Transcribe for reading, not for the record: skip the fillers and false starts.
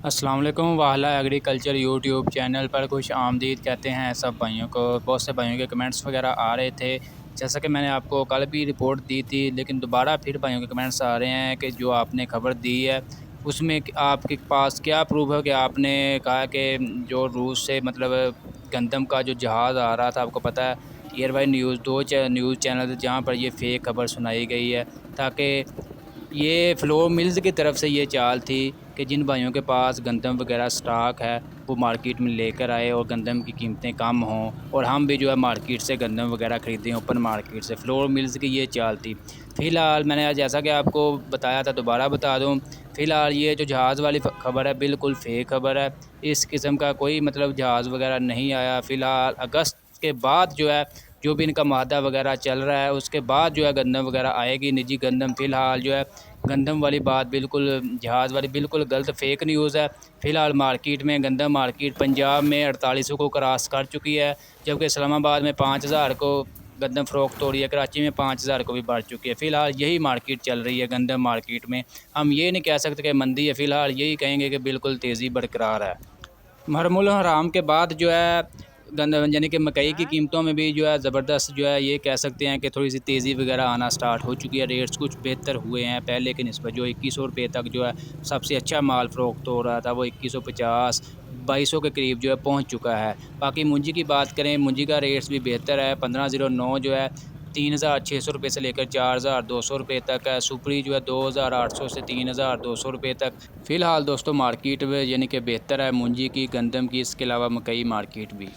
अस्सलाम वालेकुम। वाहला agriculture YouTube channel पर खुश आमदीद कहते हैं सब भाइयों को। बहुत से भाइयों के कमेंट्स वगैरह आ रहे थे, जैसा कि मैंने आपको कल भी रिपोर्ट दी थी, लेकिन दोबारा फिर भाइयों के कमेंट्स आ रहे हैं कि जो आपने खबर दी है उसमें आपके पास क्या प्रूफ है कि आपने कहा कि जो रूस से मतलब गंदम का जो जहाज़ आ रहा था, आपको पता है ईयर वाई न्यूज़ न्यूज़ चैनल जहाँ पर ये फेक खबर सुनाई गई है, ताकि ये फ्लोर मिल्स की तरफ से ये चाल थी कि जिन भाइयों के पास गंदम वगैरह स्टॉक है वो मार्केट में लेकर आए और गंदम की कीमतें कम हों, और हम भी जो है मार्केट से गंदम वगैरह ख़रीदें ओपन मार्केट से। फ्लोर मिल्स की ये चाल थी। फ़िलहाल मैंने आज जैसा कि आपको बताया था दोबारा बता दूं, फ़िलहाल ये जो जहाज़ वाली ख़बर है बिल्कुल फेक खबर है। इस किस्म का कोई मतलब जहाज़ वगैरह नहीं आया। फ़िलहाल अगस्त के बाद जो है जो भी इनका मादा वगैरह चल रहा है उसके बाद जो है गंदम वगैरह आएगी, निजी गंदम। फ़िलहाल जो है गंदम वाली बात बिल्कुल, जहाज़ वाली बिल्कुल गलत फेक न्यूज़ है। फ़िलहाल मार्केट में गंदम मार्केट पंजाब में 4800 को क्रॉस कर चुकी है, जबकि इस्लामाबाद में 5000 को गंदम फ़रोख्त हो रही है, कराची में 5000 को भी बढ़ चुकी है। फ़िलहाल यही मार्केट चल रही है गंदम मार्केट में। हम ये नहीं कह सकते कि मंदी है, फ़िलहाल यही कहेंगे कि बिल्कुल तेज़ी बरकरार है। महरमुल हराम के बाद जो है यानी कि मकई की कीमतों में भी जो है ज़बरदस्त जो है ये कह सकते हैं कि थोड़ी सी तेज़ी वगैरह आना स्टार्ट हो चुकी है। रेट्स कुछ बेहतर हुए हैं पहले की निस्बत। जो 2100 रुपये तक जो है सबसे अच्छा माल फ़रोख्त हो रहा था, वो 2150 2200 के करीब जो है पहुंच चुका है। बाकी मुंजी की बात करें, मुंजी का रेट्स भी बेहतर है। 1509 जो है 3600 रुपये से लेकर 4200 रुपये तक है। सुपरी जो है 2800 से 3200 रुपये तक। फ़िलहाल दोस्तों मार्केट में यानी कि बेहतर है मुंजी की, गंदम की, इसके अलावा मकई मार्केट भी।